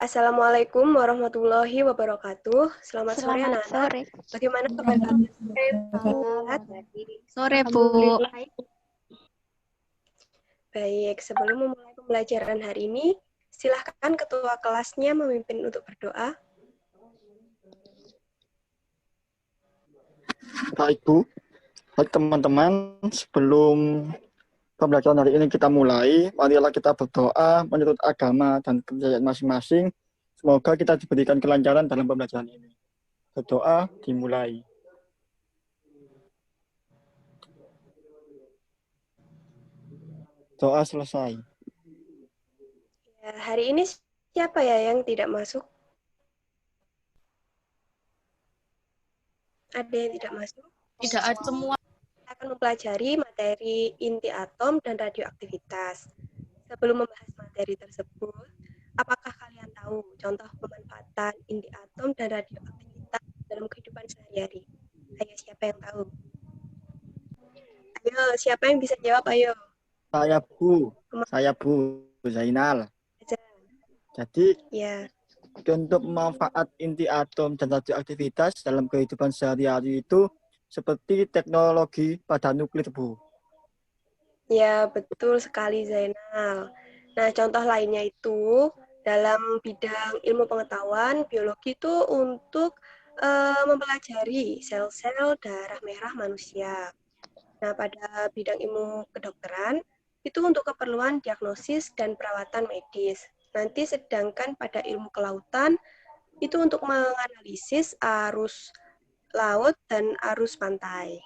Assalamualaikum warahmatullahi wabarakatuh. Selamat sore Selamat anak-anak. sore. Bagaimana kabar kalian sore, Bu? Sore, Bu. Baik, sebelum memulai pembelajaran hari ini, silahkan ketua kelasnya memimpin untuk berdoa. Baik, Bu. Baik, teman-teman, sebelum pembelajaran hari ini kita mulai, marilah kita berdoa menurut agama dan kepercayaan masing-masing. Semoga kita diberikan kelancaran dalam pembelajaran ini. Berdoa dimulai. Doa selesai. Ya, hari ini siapa ya yang tidak masuk? Ada yang tidak masuk? Tidak ada semua. Kita akan mempelajari materi inti atom dan radioaktivitas. Sebelum membahas materi tersebut, apakah kalian tahu contoh pemanfaatan inti atom dan radioaktivitas dalam kehidupan sehari-hari? Ayo, siapa yang tahu? Ayo, siapa yang bisa jawab? Ayo. Saya Bu Zainal. Aja. Jadi, Ya. untuk manfaat inti atom dan radioaktivitas dalam kehidupan sehari-hari itu seperti teknologi pada nuklir, Bu. Ya, betul sekali Zainal. Nah, contoh lainnya itu dalam bidang ilmu pengetahuan, biologi itu untuk mempelajari sel-sel darah merah manusia. Nah, pada bidang ilmu kedokteran, itu untuk keperluan diagnosis dan perawatan medis. Nanti sedangkan pada ilmu kelautan, itu untuk menganalisis arus laut dan arus pantai.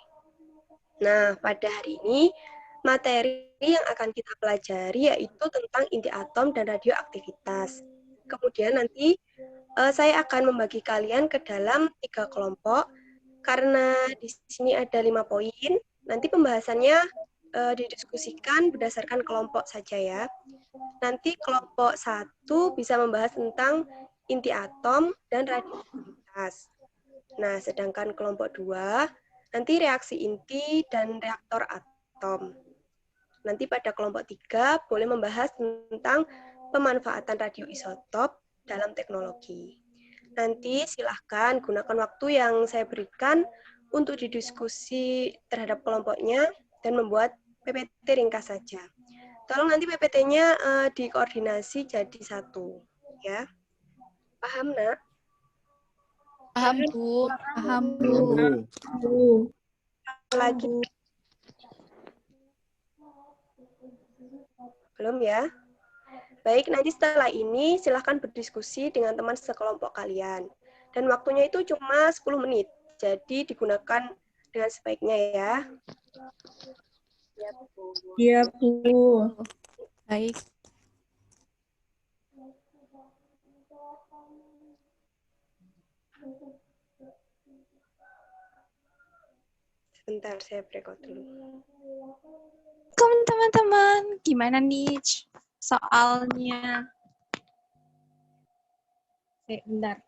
Nah, pada hari ini, materi yang akan kita pelajari yaitu tentang inti atom dan radioaktivitas. Kemudian nanti saya akan membagi kalian ke dalam 3 kelompok, karena di sini ada 5 poin. Nanti pembahasannya didiskusikan berdasarkan kelompok saja ya. Nanti kelompok 1 bisa membahas tentang inti atom dan radioaktivitas. Nah, sedangkan kelompok 2 nanti reaksi inti dan reaktor atom. Nanti pada kelompok 3 boleh membahas tentang pemanfaatan radioisotop dalam teknologi. Nanti silahkan gunakan waktu yang saya berikan untuk didiskusi terhadap kelompoknya dan membuat PPT ringkas saja. Tolong nanti PPT-nya dikoordinasi jadi satu, ya. Paham, Nak? Paham, Bu. Paham, Bu. Lagi belum ya? Baik, nanti setelah ini silahkan berdiskusi dengan teman sekelompok kalian. Dan waktunya itu cuma 10 menit, jadi digunakan dengan sebaiknya ya. Iya, Bu. Baik. Sebentar, saya breakout dulu. Teman-teman, gimana nih soalnya? Bentar.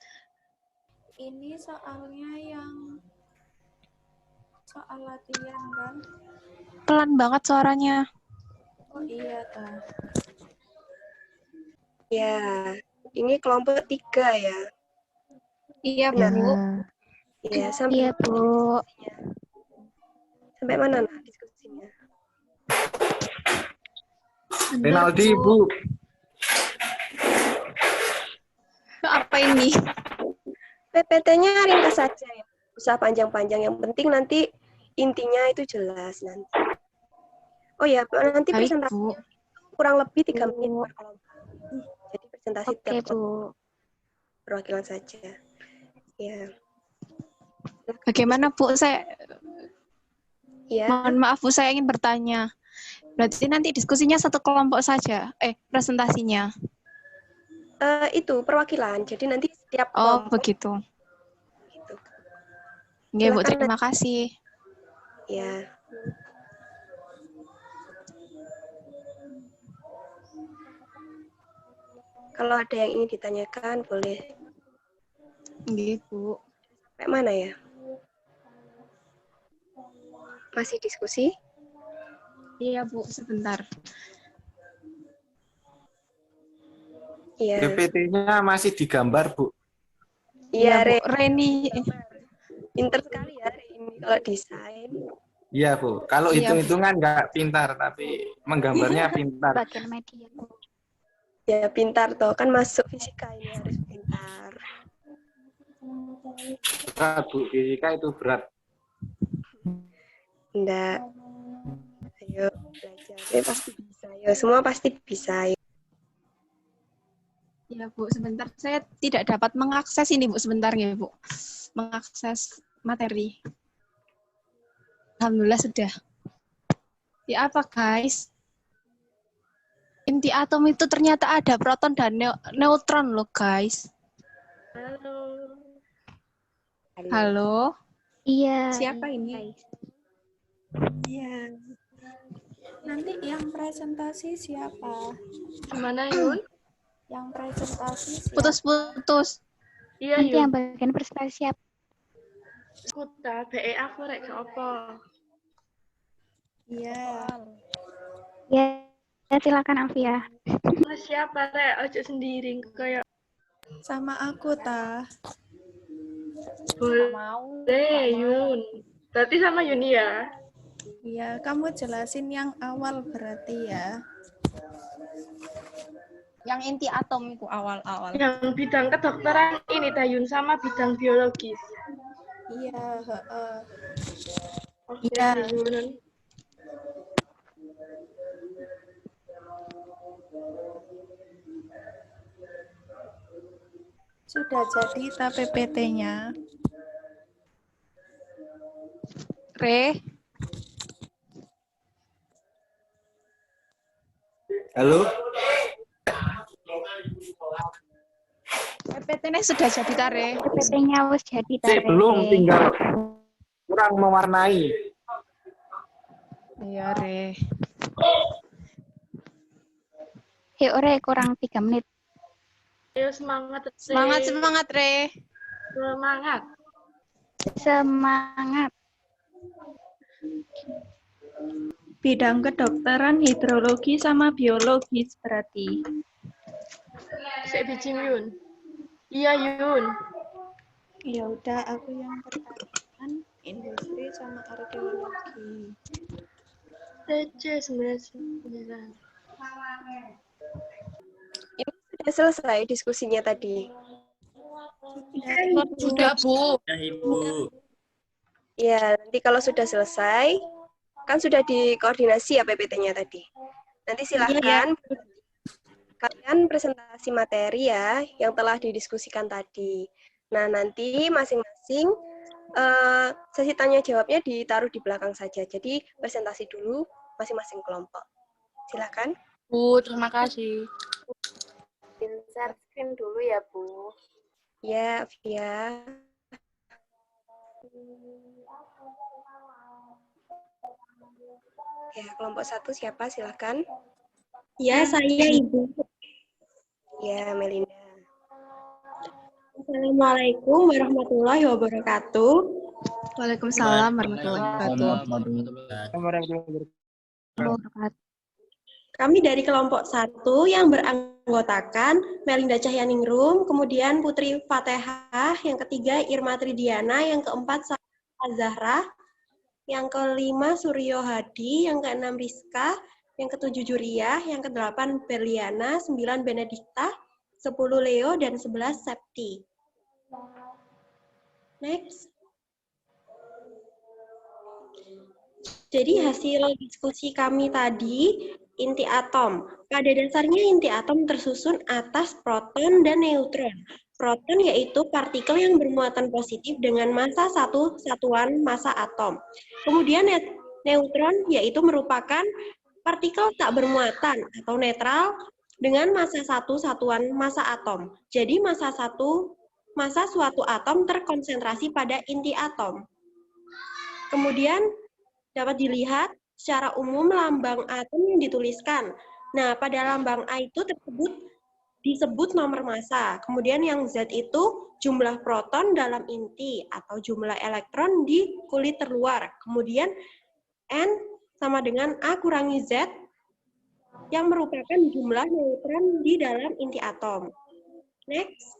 Ini soalnya yang soal latihan kan? Pelan banget suaranya. Oh iya, Kak. Ya, ini kelompok 3 ya. Iya, Benar. Bu. Ya, sampai Iya, Bu. sampai mana nah diskusinya? Penalti, Bu. Apa ini? PPT-nya ringkas saja ya. Usah panjang-panjang, yang penting nanti intinya itu jelas nanti. Oh ya, nanti Baik, presentasinya Bu. kurang lebih 3 menit per kelompok. Jadi presentasi Oke, tiap kelompok Bu. perwakilan saja. Ya. Bagaimana, Bu? Ya. Mohon maaf, Bu, saya ingin bertanya. Berarti nanti diskusinya satu kelompok saja? Presentasinya? Itu perwakilan. Jadi nanti setiap Oh, kelompok. begitu. Gitu. Oke, Bu, Silakan, terima kasih. Ya. Kalau ada yang ingin ditanyakan, boleh. Oke, Bu. Sampai mana ya? Masih diskusi? Iya, Bu, sebentar. Iya. PPT-nya masih digambar, Bu. Iya, Bu. Reni. Pinter sekali ya Re ini kalau desain. Iya, Bu. Kalau Iya, hitung-hitungan nggak pintar, tapi menggambarnya pintar. Bagian media. Ya pintar toh, kan masuk fisika ini harus pintar. Berat, Bu. Fisika itu berat. Enggak. Ayo belajar. Pasti bisa. Yo, semua pasti bisa. Ya, Bu, sebentar. Saya tidak dapat mengakses ini, Bu. Sebentar ya, Bu. Mengakses materi. Alhamdulillah sudah. Ya apa, guys? Inti atom itu ternyata ada proton dan neutron loh, guys. Halo. Halo? Iya. Siapa ini? Iya. Nanti yang presentasi siapa? Gimana Yun? Yang presentasi siapa? Putus-putus. Iya Nanti yang bagian presentasi siapa? Kuta, BE aku rek gak apa. Iya. Ya, silakan Alfia. Siapa rek? Ojo sendiri kayak Sama aku, Ta. boleh Yun. Berarti sama Yuni ya? Iya, kamu jelasin yang awal berarti ya. Yang inti atom itu awal-awal. Yang bidang kedokteran ini Tayun sama bidang biologis. Iya, heeh. Oke, Iya. Yun. Sudah jadi ta PPT-nya. Re, Halo? PPT-nya sudah jadi tare. PPT-nya wis jadi ta. Belum, tinggal kurang mewarnai. Iya, Re. Hei, ore kurang 3 menit. Ayo semangat. Semangat, semangat, Re. Semangat. Semangat. Bidang kedokteran, hidrologi, sama biologis berarti. Sik biji Yun. Iya Yun. Ya udah, aku yang pertanyaan industri sama arkeologi. TC 99. Ini sudah selesai diskusinya tadi. Sudah, Bu. Ya, Ibu. Ya, nanti kalau sudah selesai, kan sudah dikoordinasi ya PPT-nya tadi. Nanti silakan kalian presentasi materi ya yang telah didiskusikan tadi. Nah, nanti masing-masing sesi tanya jawabnya ditaruh di belakang saja. Jadi presentasi dulu masing-masing kelompok. Silakan. Bu, terima kasih. Share screen dulu ya, Bu. Ya, Via. Ya, kelompok 1 siapa? Silakan. Ya, saya Ibu. Ya, Melinda. Assalamualaikum warahmatullahi wabarakatuh. Waalaikumsalam warahmatullahi wabarakatuh. Kami dari kelompok 1 yang beranggotakan Melinda Cahyaningrum, kemudian Putri Fatehah, yang ketiga Irma Tridiana, yang keempat Zahra, yang kelima Suryo Hadi, yang keenam Rizka, yang ketujuh Juriah, yang kedelapan Berliana, 9 Benedikta, 10 Leo, dan 11 Septi. Next. Jadi hasil diskusi kami tadi, inti atom. Pada dasarnya inti atom tersusun atas proton dan neutron. Proton yaitu partikel yang bermuatan positif dengan massa 1 satuan massa atom. Kemudian neutron yaitu merupakan partikel tak bermuatan atau netral dengan massa 1 satuan massa atom. Jadi massa suatu atom terkonsentrasi pada inti atom. Kemudian dapat dilihat secara umum lambang atom yang dituliskan. Nah, pada lambang A itu disebut nomor massa. Kemudian yang Z itu jumlah proton dalam inti atau jumlah elektron di kulit terluar. Kemudian N sama dengan A kurangi Z yang merupakan jumlah neutron di dalam inti atom. Next.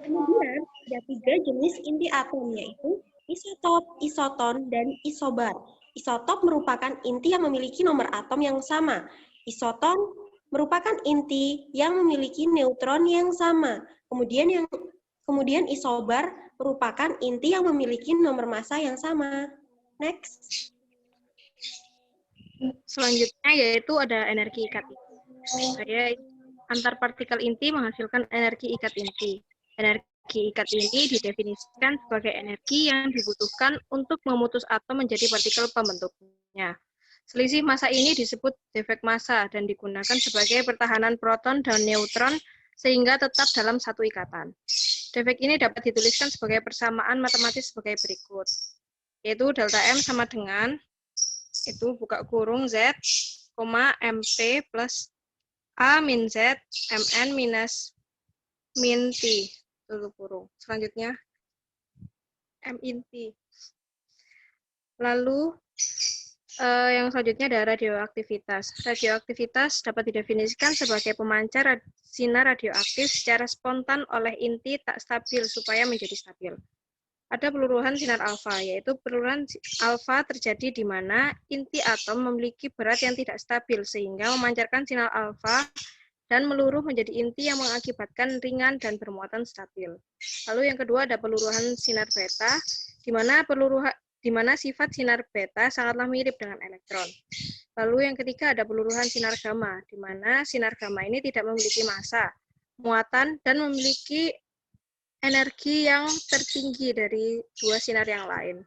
Kemudian ada 3 jenis inti atom, yaitu isotop, isoton, dan isobar. Isotop merupakan inti yang memiliki nomor atom yang sama. Isoton merupakan inti yang memiliki neutron yang sama. Kemudian isobar merupakan inti yang memiliki nomor massa yang sama. Next. Selanjutnya yaitu ada energi ikat inti. Antar partikel inti menghasilkan energi ikat inti. Energi ikat ini didefinisikan sebagai energi yang dibutuhkan untuk memutus atom menjadi partikel pembentuknya. Selisih massa ini disebut defek massa dan digunakan sebagai pertahanan proton dan neutron sehingga tetap dalam satu ikatan. Defek ini dapat dituliskan sebagai persamaan matematis sebagai berikut, yaitu delta M sama dengan itu buka kurung Z, MP plus A min Z, Mn minus min T, tutup kurung. Selanjutnya, M in T. Lalu, yang selanjutnya ada radioaktivitas. Radioaktivitas dapat didefinisikan sebagai pemancar sinar radioaktif secara spontan oleh inti tak stabil supaya menjadi stabil. Ada peluruhan sinar alfa, yaitu peluruhan alfa terjadi di mana inti atom memiliki berat yang tidak stabil, sehingga memancarkan sinar alfa dan meluruh menjadi inti yang mengakibatkan ringan dan bermuatan stabil. Lalu yang kedua ada peluruhan sinar beta, di mana sifat sinar beta sangatlah mirip dengan elektron. Lalu yang ketiga ada peluruhan sinar gamma, di mana sinar gamma ini tidak memiliki massa, muatan, dan memiliki energi yang tertinggi dari dua sinar yang lain.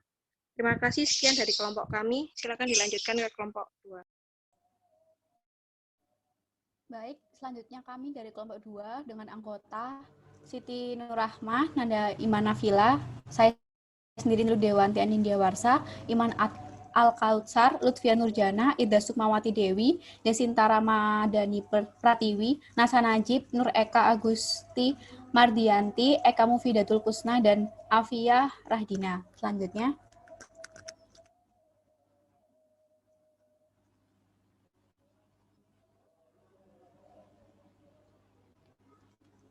Terima kasih, sekian dari kelompok kami. Silakan dilanjutkan ke kelompok 2. Baik, selanjutnya kami dari kelompok 2 dengan anggota Siti Nurrahmah, Nanda Imanafila, saya sendiri Nur Dewanti Anindya Warsa, Iman Al-Kautsar, Lutfia Nurjana, Ida Sukmawati Dewi, Desinta Ramadhani Pratiwi, Nasa Najib, Nur Eka Agusti Mardianti, Eka Mufidatul Kusna, dan Afia Rahdina. Selanjutnya.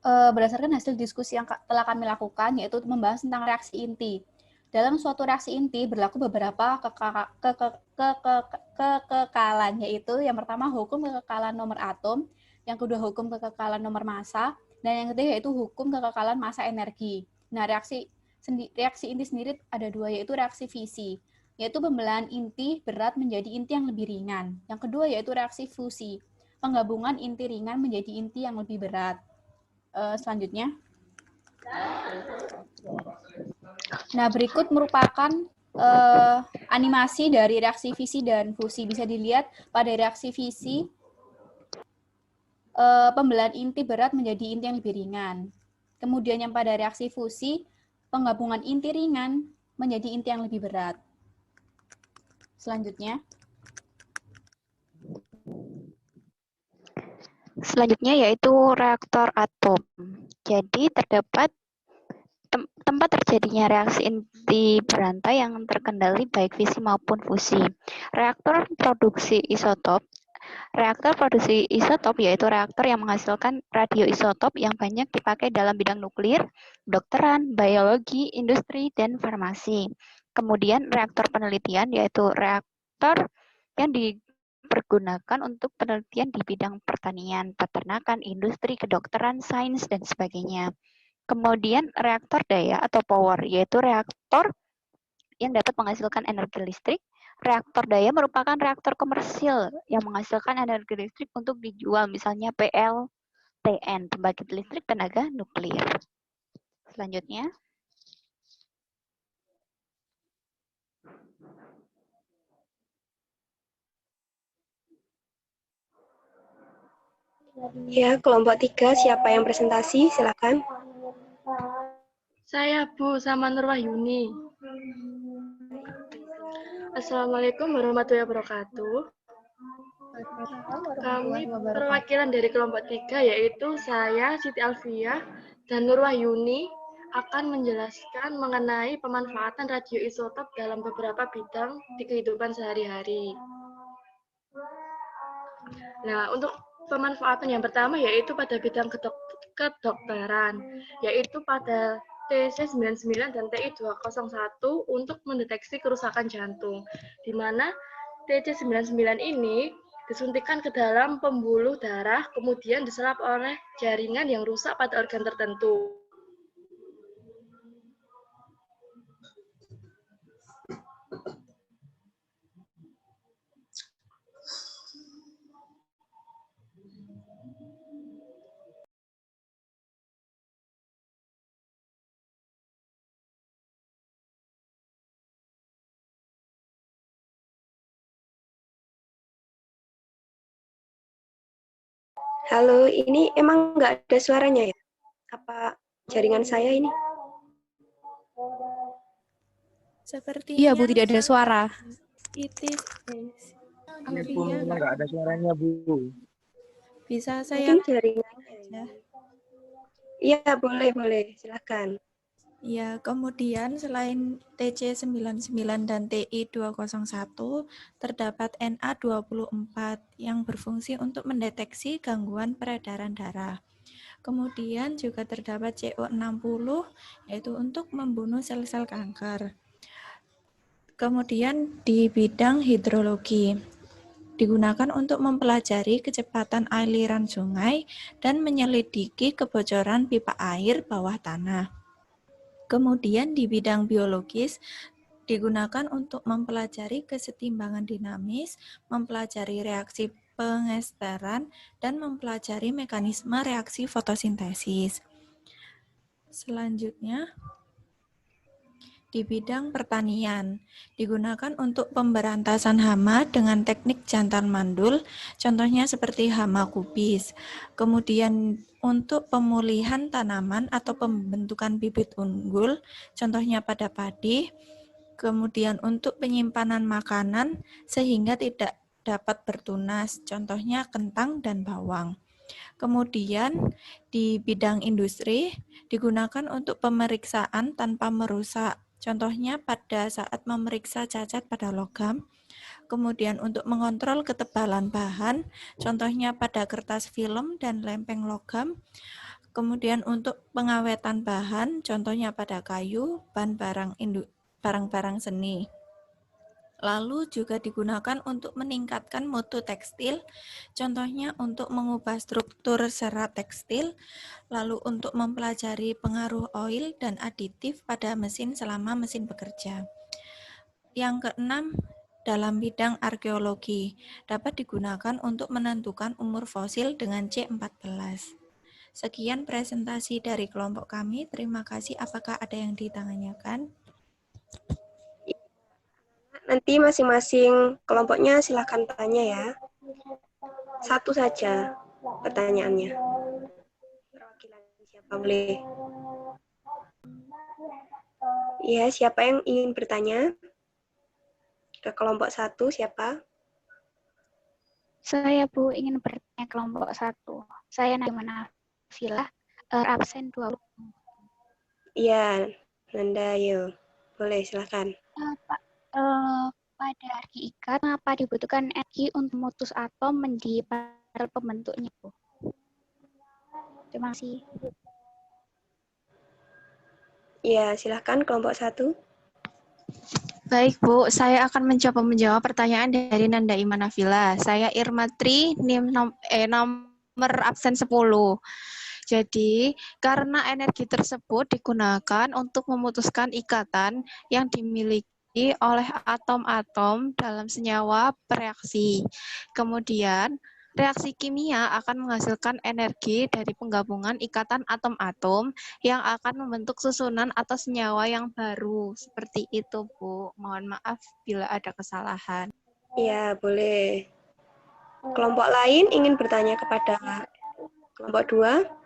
Berdasarkan hasil diskusi yang telah kami lakukan, yaitu membahas tentang reaksi inti. Dalam suatu reaksi inti berlaku beberapa kekekalan, yaitu yang pertama hukum kekekalan nomor atom, yang kedua hukum kekekalan nomor massa, dan yang ketiga yaitu hukum kekekalan massa energi. Nah, reaksi inti sendiri ada dua, yaitu reaksi fisi, yaitu pembelahan inti berat menjadi inti yang lebih ringan. Yang kedua yaitu reaksi fusi, penggabungan inti ringan menjadi inti yang lebih berat. Selanjutnya. Nah, berikut merupakan animasi dari reaksi fisi dan fusi. Bisa dilihat pada reaksi fisi, pembelahan inti berat menjadi inti yang lebih ringan. Kemudian yang pada reaksi fusi, penggabungan inti ringan menjadi inti yang lebih berat. Selanjutnya. Selanjutnya yaitu reaktor atom. Jadi terdapat tempat terjadinya reaksi inti berantai yang terkendali baik fisi maupun fusi. Reaktor produksi isotop yaitu reaktor yang menghasilkan radioisotop yang banyak dipakai dalam bidang nuklir, kedokteran, biologi, industri, dan farmasi. Kemudian reaktor penelitian yaitu reaktor yang dipergunakan untuk penelitian di bidang pertanian, peternakan, industri, kedokteran, sains, dan sebagainya. Kemudian reaktor daya atau power, yaitu reaktor yang dapat menghasilkan energi listrik. Reaktor daya merupakan reaktor komersil yang menghasilkan energi listrik untuk dijual, misalnya PLTN, pembangkit listrik tenaga nuklir. Selanjutnya. Ya, kelompok 3, siapa yang presentasi? Silakan. Saya Bu, sama Nur Wahyuni. Assalamualaikum warahmatullahi wabarakatuh. Kami perwakilan dari kelompok 3, yaitu saya, Siti Alfia, dan Nur Wahyuni akan menjelaskan mengenai pemanfaatan radioisotop dalam beberapa bidang di kehidupan sehari-hari. Nah, untuk pemanfaatan yang pertama yaitu pada bidang kedokteran, yaitu pada TC99 dan TI201 untuk mendeteksi kerusakan jantung, di mana TC99 ini disuntikkan ke dalam pembuluh darah, kemudian diserap oleh jaringan yang rusak pada organ tertentu. Halo, ini emang nggak ada suaranya ya? Apa jaringan saya ini? Sepertinya Iya, Bu, tidak ada suara. Itis Ini Bu, Alfia memang nggak ada suaranya Bu. bisa saya Mungkin jaringannya. aja. Iya, boleh, silakan. Ya, kemudian selain TC99 dan TI201, terdapat NA24 yang berfungsi untuk mendeteksi gangguan peredaran darah. Kemudian juga terdapat CO60, yaitu untuk membunuh sel-sel kanker. Kemudian di bidang hidrologi, digunakan untuk mempelajari kecepatan aliran sungai dan menyelidiki kebocoran pipa air bawah tanah. Kemudian di bidang biologis, digunakan untuk mempelajari kesetimbangan dinamis, mempelajari reaksi pengesteran, dan mempelajari mekanisme reaksi fotosintesis. Selanjutnya, di bidang pertanian, digunakan untuk pemberantasan hama dengan teknik jantan mandul, contohnya seperti hama kubis. Kemudian untuk pemulihan tanaman atau pembentukan bibit unggul, contohnya pada padi. Kemudian untuk penyimpanan makanan sehingga tidak dapat bertunas, contohnya kentang dan bawang. Kemudian di bidang industri digunakan untuk pemeriksaan tanpa merusak, contohnya pada saat memeriksa cacat pada logam. Kemudian untuk mengontrol ketebalan bahan, contohnya pada kertas film dan lempeng logam. Kemudian untuk pengawetan bahan, contohnya pada kayu, barang-barang seni. Lalu juga digunakan untuk meningkatkan mutu tekstil, contohnya untuk mengubah struktur serat tekstil, lalu untuk mempelajari pengaruh oil dan aditif pada mesin selama mesin bekerja. Yang keenam, dalam bidang arkeologi, dapat digunakan untuk menentukan umur fosil dengan C14. Sekian presentasi dari kelompok kami. Terima kasih. Apakah ada yang ditanyakan? Nanti masing-masing kelompoknya silakan tanya ya. Satu saja pertanyaannya. Perwakilan siapa boleh? Ya, siapa yang ingin bertanya? Ke kelompok 1 siapa? Saya Bu ingin bertanya kelompok 1. Saya Naimana Villa, absen 20. Iya, Nanda, yuk. Boleh, silakan. Pak, pada energi ikat, apa dibutuhkan energi untuk memutus atom menjadi partikel pembentuknya, Bu? Terima kasih. Iya, silakan kelompok 1. Baik, Bu. Saya akan mencoba menjawab pertanyaan dari Nanda Imanavila. Saya Irma Tri, nomor absen 10. Jadi, karena energi tersebut digunakan untuk memutuskan ikatan yang dimiliki oleh atom-atom dalam senyawa bereaksi. Kemudian, reaksi kimia akan menghasilkan energi dari penggabungan ikatan atom-atom yang akan membentuk susunan atau senyawa yang baru. Seperti itu, Bu. Mohon maaf bila ada kesalahan. Iya, boleh. Kelompok lain ingin bertanya kepada kelompok 2?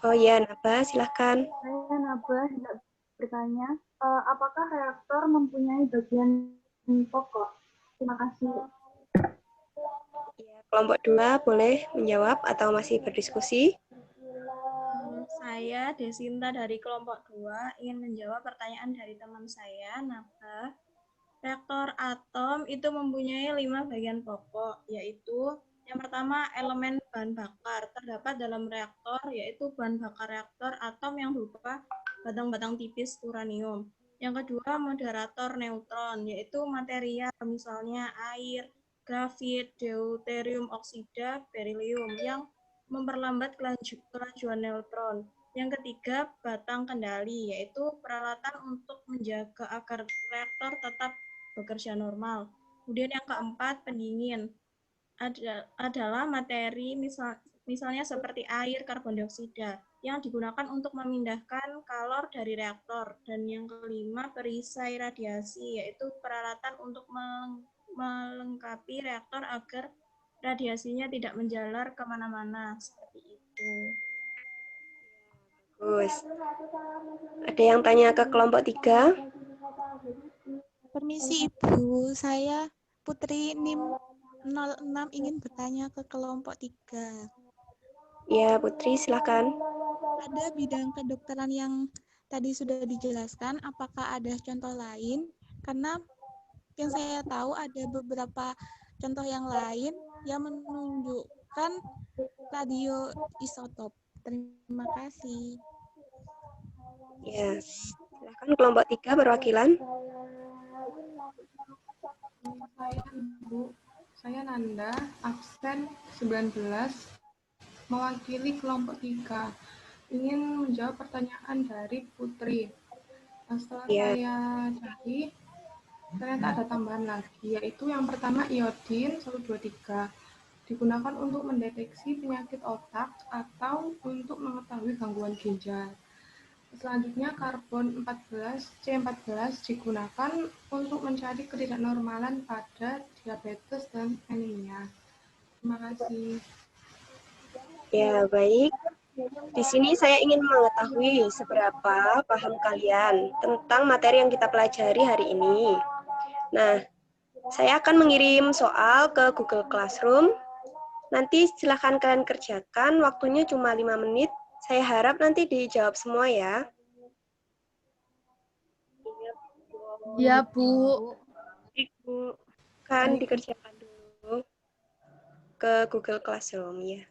Oh iya, Naba, silahkan. Saya Naba hendak bertanya, apakah reaktor mempunyai bagian pokok? Terima kasih. Ya, kelompok 2 boleh menjawab atau masih berdiskusi? Saya Desinta dari kelompok 2 ingin menjawab pertanyaan dari teman saya, Naba. Reaktor atom itu mempunyai 5 bagian pokok, yaitu yang pertama elemen bahan bakar. Terdapat dalam reaktor yaitu bahan bakar reaktor atom yang berupa batang-batang tipis uranium. Yang kedua moderator neutron, yaitu material misalnya air, grafit, deuterium oksida, berilium yang memperlambat kelajuan neutron. Yang ketiga, batang kendali, yaitu peralatan untuk menjaga agar reaktor tetap bekerja normal. Kemudian yang keempat, pendingin. Adalah materi misalnya seperti air, karbon dioksida, yang digunakan untuk memindahkan kalor dari reaktor. Dan yang kelima, perisai radiasi, yaitu peralatan untuk melengkapi reaktor agar radiasinya tidak menjalar kemana-mana. Seperti itu. Bagus. Ada yang tanya ke kelompok 3? Permisi Ibu, saya Putri NIM 06 ingin bertanya ke kelompok 3. Ya, Putri, silakan. Ada bidang kedokteran yang tadi sudah dijelaskan, apakah ada contoh lain? Karena yang saya tahu ada beberapa contoh yang lain yang menunjukkan radioisotop. Terima kasih. Ya, silakan kelompok 3 perwakilan. Saya Ibu, saya Nanda, absen 19, mewakili kelompok 3. Ingin menjawab pertanyaan dari Putri. Setelah saya cari, ternyata ada tambahan lagi, yaitu yang pertama iodin 123. Digunakan untuk mendeteksi penyakit otak atau untuk mengetahui gangguan ginjal. Selanjutnya karbon 14, C14 digunakan untuk mencari ketidaknormalan pada diabetes dan anemia. Terima kasih. Ya, baik. Di sini saya ingin mengetahui seberapa paham kalian tentang materi yang kita pelajari hari ini. Nah, saya akan mengirim soal ke Google Classroom. Nanti silahkan kalian kerjakan, waktunya cuma 5 menit. Saya harap nanti dijawab semua ya. Ya, Bu. Ibu, kan dikerjakan dulu ke Google Classroom ya.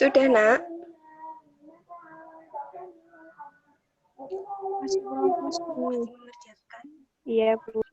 Sudah, Nak? Masih fokus, Bu. Iya, Bu.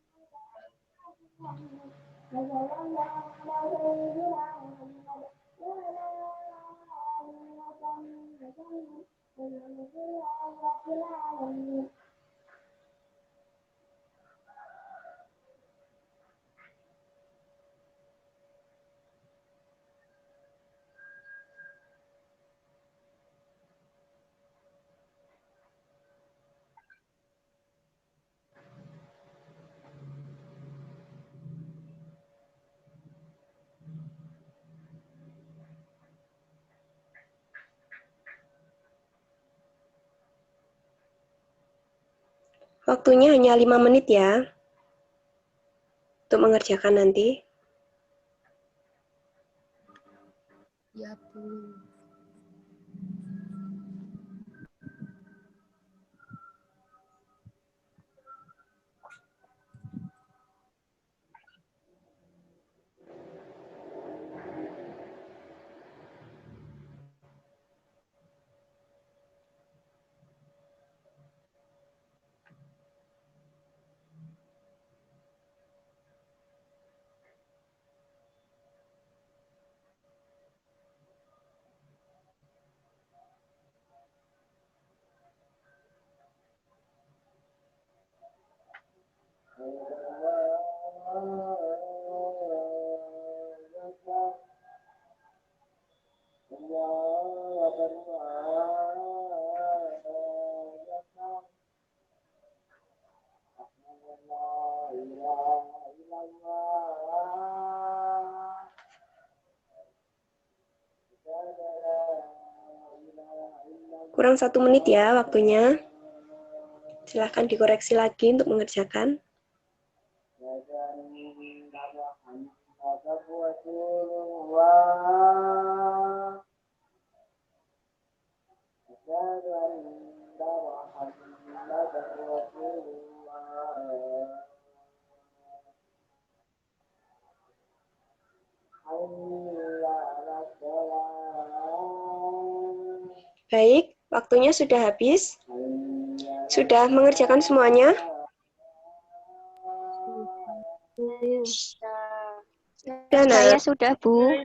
Waktunya hanya 5 menit ya, untuk mengerjakan nanti. Ya, Bu. Kurang 1 menit ya waktunya. Silahkan dikoreksi lagi untuk mengerjakan. Baik, waktunya sudah habis. Sudah mengerjakan semuanya? Saya sudah, Bu.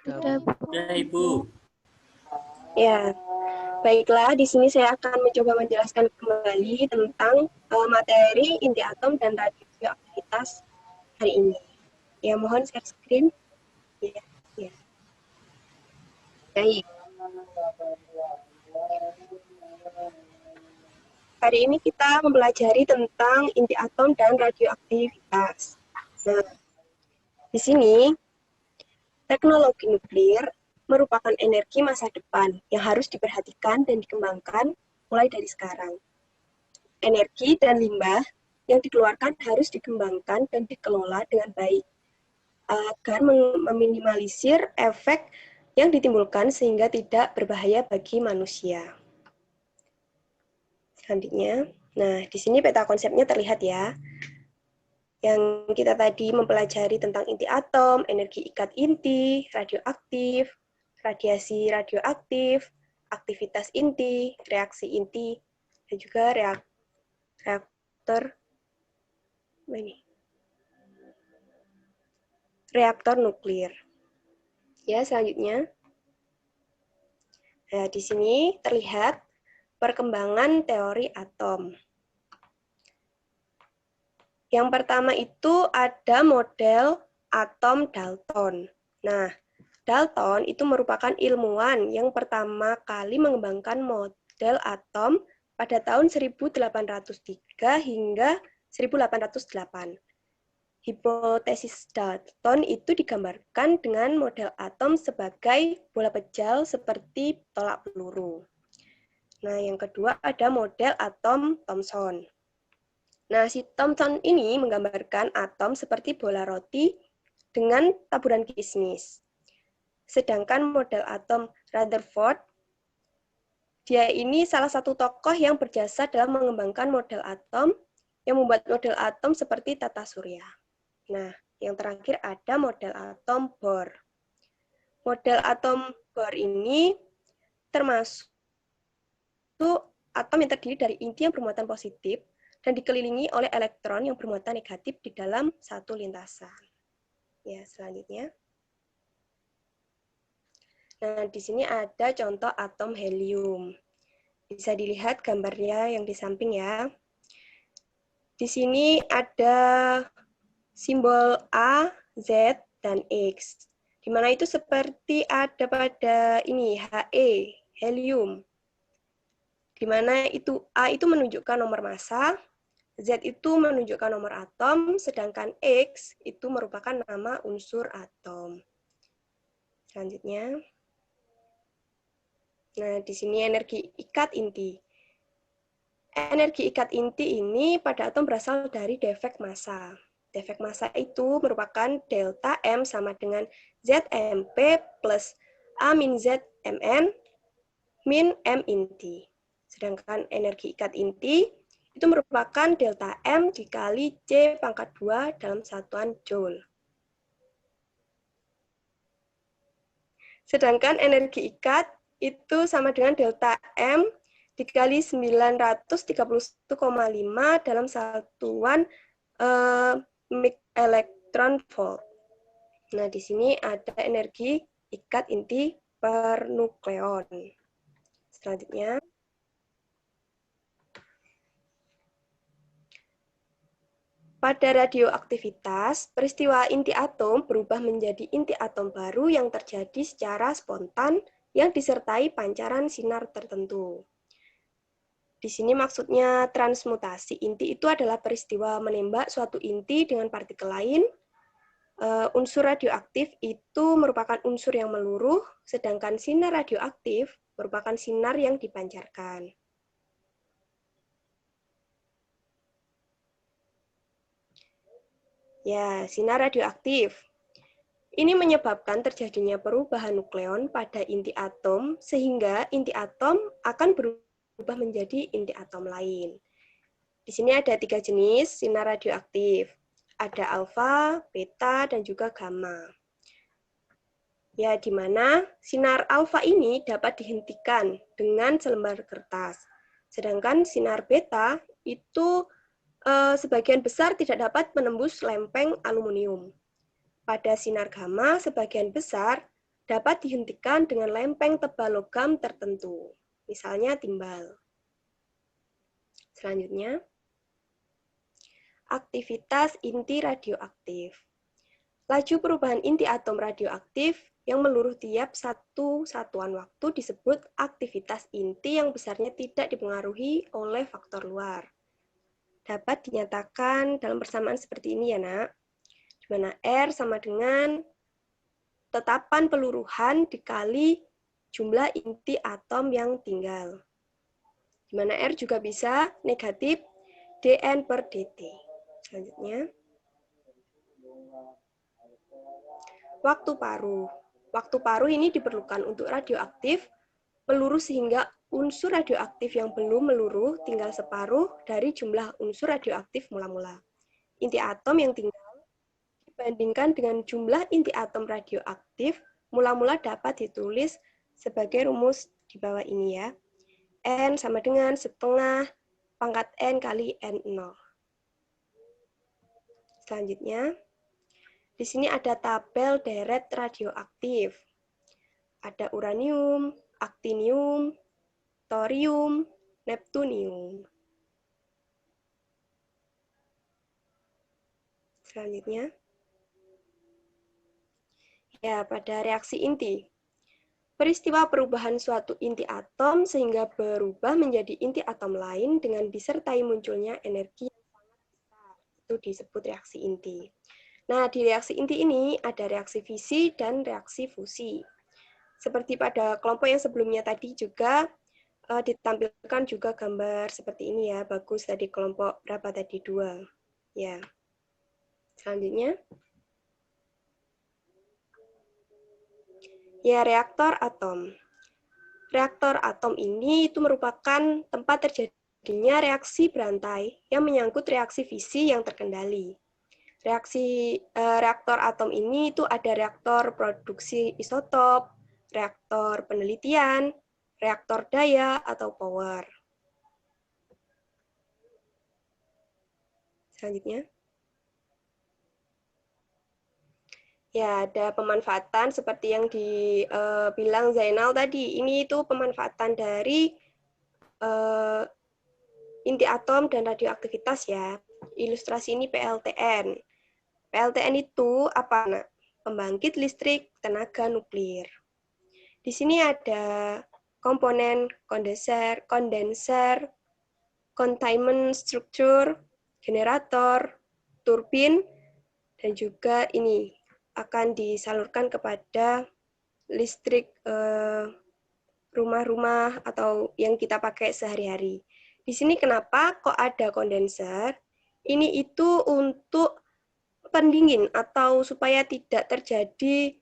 Sudah, Bu. Ya, Ibu. Ya, baiklah. Di sini saya akan mencoba menjelaskan kembali tentang materi inti atom dan radioaktivitas hari ini. Ya, mohon share screen. Ya, ya. Baik. Hari ini kita mempelajari tentang inti atom dan radioaktivitas. Nah, di sini teknologi nuklir merupakan energi masa depan yang harus diperhatikan dan dikembangkan mulai dari sekarang. Energi dan limbah yang dikeluarkan harus dikembangkan dan dikelola dengan baik agar meminimalisir efek yang ditimbulkan sehingga tidak berbahaya bagi manusia. Selanjutnya, nah di sini peta konsepnya terlihat ya. Yang kita tadi mempelajari tentang inti atom, energi ikat inti, radioaktif, radiasi radioaktif, aktivitas inti, reaksi inti, dan juga reaktor nuklir. Ya, selanjutnya. Nah, di sini terlihat perkembangan teori atom. Yang pertama itu ada model atom Dalton. Nah, Dalton itu merupakan ilmuwan yang pertama kali mengembangkan model atom pada tahun 1803 hingga 1808. Hipotesis Dalton itu digambarkan dengan model atom sebagai bola pejal seperti tolak peluru. Nah, yang kedua ada model atom Thomson. Nah, si Thomson ini menggambarkan atom seperti bola roti dengan taburan kismis. Sedangkan model atom Rutherford, dia ini salah satu tokoh yang berjasa dalam mengembangkan model atom yang membuat model atom seperti tata surya. Nah, yang terakhir ada model atom Bohr. Model atom Bohr ini termasuk atom yang terdiri dari inti yang bermuatan positif dan dikelilingi oleh elektron yang bermuatan negatif di dalam satu lintasan. Ya, selanjutnya. Nah, di sini ada contoh atom helium. Bisa dilihat gambarnya yang di samping ya. Di sini ada simbol A, Z, dan X. Di mana itu seperti ada pada ini, He, helium. Di mana itu A itu menunjukkan nomor massa, Z itu menunjukkan nomor atom, sedangkan X itu merupakan nama unsur atom. Selanjutnya. Nah, di sini energi ikat inti. Energi ikat inti ini pada atom berasal dari defek massa. Defek massa itu merupakan delta M sama dengan ZMP plus A min Z Mn min M inti. Sedangkan energi ikat inti itu merupakan delta M dikali C pangkat 2 dalam satuan Joule. Sedangkan energi ikat itu sama dengan delta M dikali 931,5 dalam satuan elektron volt. Nah, di sini ada energi ikat inti per nukleon. Selanjutnya. Pada radioaktivitas, peristiwa inti atom berubah menjadi inti atom baru yang terjadi secara spontan yang disertai pancaran sinar tertentu. Di sini maksudnya transmutasi inti itu adalah peristiwa menembak suatu inti dengan partikel lain. Unsur radioaktif itu merupakan unsur yang meluruh, sedangkan sinar radioaktif merupakan sinar yang dipancarkan. Ya, sinar radioaktif. Ini menyebabkan terjadinya perubahan nukleon pada inti atom, sehingga inti atom akan berubah menjadi inti atom lain. Di sini ada 3 jenis sinar radioaktif. Ada alfa, beta, dan juga gamma. Ya, di mana sinar alfa ini dapat dihentikan dengan selembar kertas. Sedangkan sinar beta itu sebagian besar tidak dapat menembus lempeng aluminium. Pada sinar gamma, sebagian besar dapat dihentikan dengan lempeng tebal logam tertentu, misalnya timbal. Selanjutnya, aktivitas inti radioaktif. Laju perubahan inti atom radioaktif yang meluruh tiap satu satuan waktu disebut aktivitas inti yang besarnya tidak dipengaruhi oleh faktor luar. Dapat dinyatakan dalam persamaan seperti ini ya, Nak. Di mana R sama dengan tetapan peluruhan dikali jumlah inti atom yang tinggal. Di mana R juga bisa negatif dN per dt. Selanjutnya, waktu paruh. Waktu paruh ini diperlukan untuk radioaktif meluruh sehingga unsur radioaktif yang belum meluruh tinggal separuh dari jumlah unsur radioaktif mula-mula. Inti atom yang tinggal dibandingkan dengan jumlah inti atom radioaktif mula-mula dapat ditulis sebagai rumus di bawah ini ya. N sama dengan setengah pangkat N kali N0. Selanjutnya, di sini ada tabel deret radioaktif. Ada uranium, aktinium, thorium, neptunium. Selanjutnya, ya, pada reaksi inti. Peristiwa perubahan suatu inti atom sehingga berubah menjadi inti atom lain dengan disertai munculnya energi yang sangat besar. Itu disebut reaksi inti. Nah, di reaksi inti ini ada reaksi fisi dan reaksi fusi. Seperti pada kelompok yang sebelumnya tadi juga ditampilkan juga gambar seperti ini ya. Bagus tadi kelompok berapa tadi? 2. Ya. Selanjutnya. Ya, reaktor atom. Reaktor atom ini itu merupakan tempat terjadinya reaksi berantai yang menyangkut reaksi fisi yang terkendali. Reaktor atom ini itu ada reaktor produksi isotop, reaktor penelitian, reaktor daya atau power. Selanjutnya. Ya, ada pemanfaatan seperti yang dibilang Zainal tadi. Ini itu pemanfaatan dari inti atom dan radioaktivitas ya. Ilustrasi ini PLTN. PLTN itu apa, Nak? Pembangkit listrik tenaga nuklir. Di sini ada komponen kondenser, containment structure, generator, turbin, dan juga ini akan disalurkan kepada listrik rumah-rumah atau yang kita pakai sehari-hari. Di sini kenapa kok ada kondenser? Ini itu untuk pendingin atau supaya tidak terjadi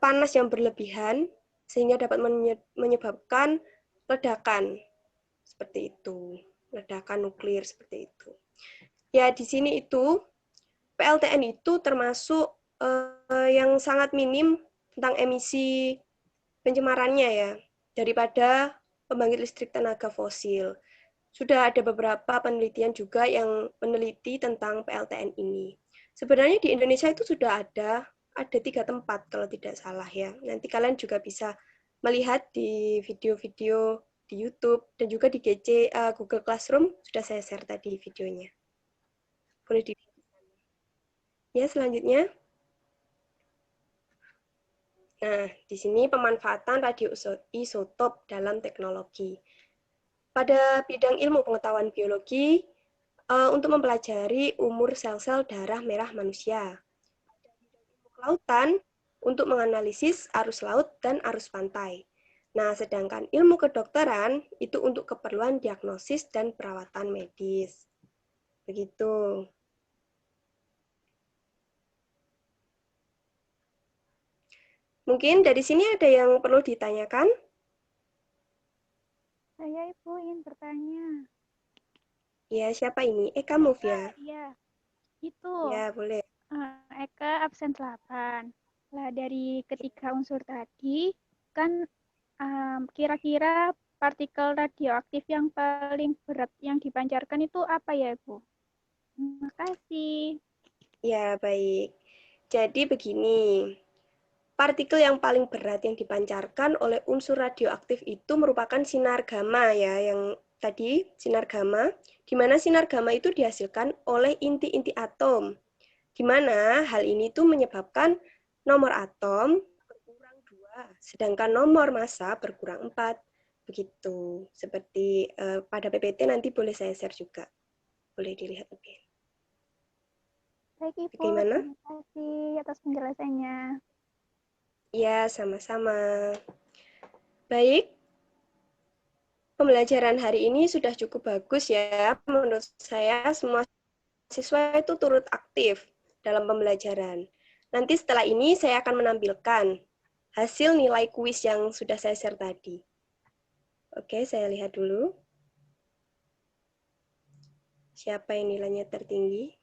panas yang berlebihan sehingga dapat menyebabkan ledakan seperti itu, ledakan nuklir seperti itu. Ya, di sini itu PLTN itu termasuk yang sangat minim tentang emisi pencemarannya ya, daripada pembangkit listrik tenaga fosil. Sudah ada beberapa penelitian juga yang meneliti tentang PLTN ini. Sebenarnya di Indonesia itu sudah ada 3 tempat kalau tidak salah ya. Nanti kalian juga bisa melihat di video-video di YouTube dan juga di Google Classroom sudah saya share tadi videonya. Boleh di Ya, selanjutnya. Nah, di sini pemanfaatan radioisotop dalam teknologi. Pada bidang ilmu pengetahuan biologi, untuk mempelajari umur sel-sel darah merah manusia. Pada bidang ilmu kelautan, untuk menganalisis arus laut dan arus pantai. Nah, sedangkan ilmu kedokteran itu untuk keperluan diagnosis dan perawatan medis. Begitu. Mungkin dari sini ada yang perlu ditanyakan? Saya Ibu ingin bertanya. Ya, siapa ini? Eka Mufia. Iya, itu. Ya, boleh. Eka absen 8. Lah dari ketiga unsur tadi, kan kira-kira partikel radioaktif yang paling berat yang dipancarkan itu apa ya, Ibu? Terima kasih. Ya, baik. Jadi begini, partikel yang paling berat yang dipancarkan oleh unsur radioaktif itu merupakan sinar gamma ya, yang tadi sinar gamma, di mana sinar gamma itu dihasilkan oleh inti-inti atom, di mana hal ini tuh menyebabkan nomor atom berkurang 2, sedangkan nomor massa berkurang 4. Begitu, seperti pada PPT nanti boleh saya share juga, boleh dilihat lebih. Baik Ibu, Bagaimana? terima kasih atas penjelasannya. Ya, sama-sama. Baik, pembelajaran hari ini sudah cukup bagus ya. Menurut saya semua siswa itu turut aktif dalam pembelajaran. Nanti setelah ini saya akan menampilkan hasil nilai kuis yang sudah saya share tadi. Oke, saya lihat dulu. Siapa yang nilainya tertinggi?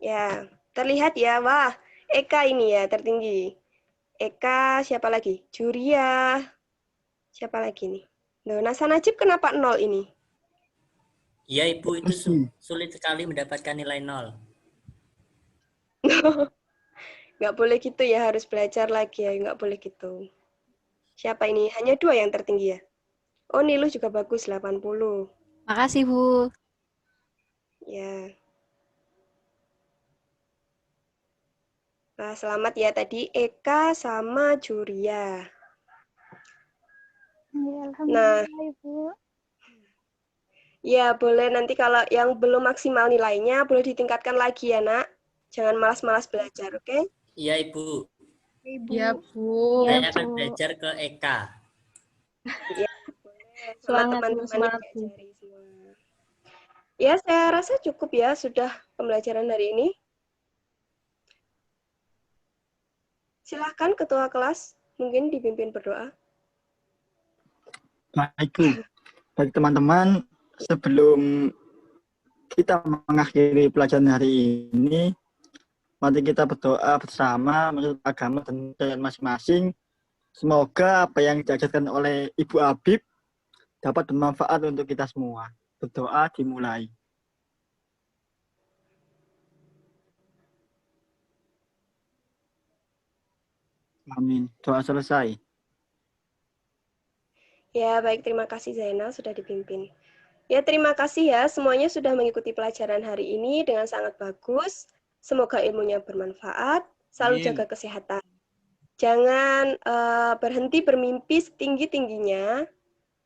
Ya, terlihat ya. Wah, Eka ini ya tertinggi. Eka, siapa lagi? Juria. Siapa lagi nih? Loh, Nasa Najib kenapa 0 ini? Iya Ibu, itu sulit sekali mendapatkan nilai 0. Nggak boleh gitu ya, harus belajar lagi ya, nggak boleh gitu. Siapa ini? Hanya 2 yang tertinggi ya? Oh, Nilu juga bagus, 80. Makasih, Bu. Ya. Nah, selamat ya tadi Eka sama Juria. Nah, Ibu. ya boleh nanti kalau yang belum maksimal nilainya boleh ditingkatkan lagi ya, Nak. Jangan malas-malas belajar, oke? Iya Ibu. Iya, Bu. Saya akan belajar ke Eka. Ya, boleh. Sama Semangat, Bu. teman-teman Semangat, Bu. diajari semua. Ya, saya rasa cukup ya sudah pembelajaran hari ini. Silahkan Ketua kelas, mungkin dipimpin berdoa. Baik, Bu. Bagi teman-teman, sebelum kita mengakhiri pelajaran hari ini, mari kita berdoa bersama menurut agama dan kepercayaan masing-masing. Semoga apa yang diajarkan oleh Ibu Habib dapat bermanfaat untuk kita semua. Berdoa dimulai. Amin. Doa selesai. Ya, baik. Terima kasih Zainal sudah dipimpin. Ya, terima kasih ya. Semuanya sudah mengikuti pelajaran hari ini dengan sangat bagus. Semoga ilmunya bermanfaat. Selalu Amin. jaga kesehatan. Jangan berhenti bermimpi setinggi-tingginya.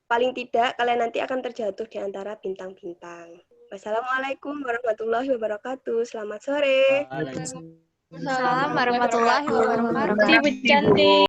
Paling tidak, kalian nanti akan terjatuh di antara bintang-bintang. Wassalamualaikum warahmatullahi wabarakatuh. Selamat sore. Assalamualaikum warahmatullahi wabarakatuh. Ibu cantik.